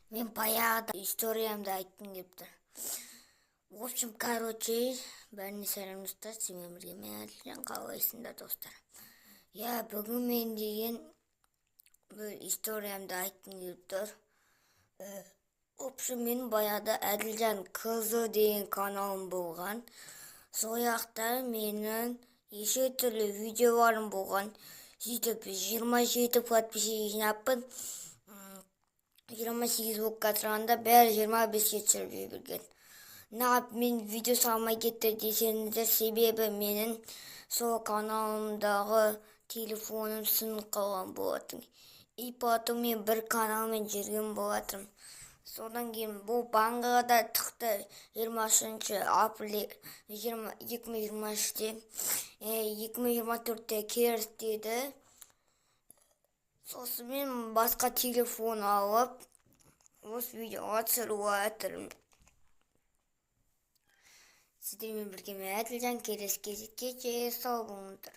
Мен баяғыда историямды айтқым келіп тұр. В общем, бәріне сәлем достар, сенімен бірге мен Әділжан, қалайсыңдар достар? Бүгін мен деген бір историямды айтқым келіп тұр. В общем, мен баяғыда Әділжан қызы деген каналым болған. Сол жақта менің еше түрлі видеоларым болған. Сөйтіп 27 подписчик жинаппын. 28 болып қатырғанда бәрі 25-ке түсіріп жіберген. Неғып мен видео салмай кетті десеңіздер, себебі менің сол каналымдағы телефоным сынып қалған болатын. И потом мен бір каналмен жүрген болатым. Содан кейін бұл баңғыда тықты 23 апрель 2023-те 2024-те керіс деді. Сосын мен басқа телефон алып, осы видеоға түсіріп жатырмын. Сіздермен бірге мен Әділжан, келесі кезекке сау болыңыздар.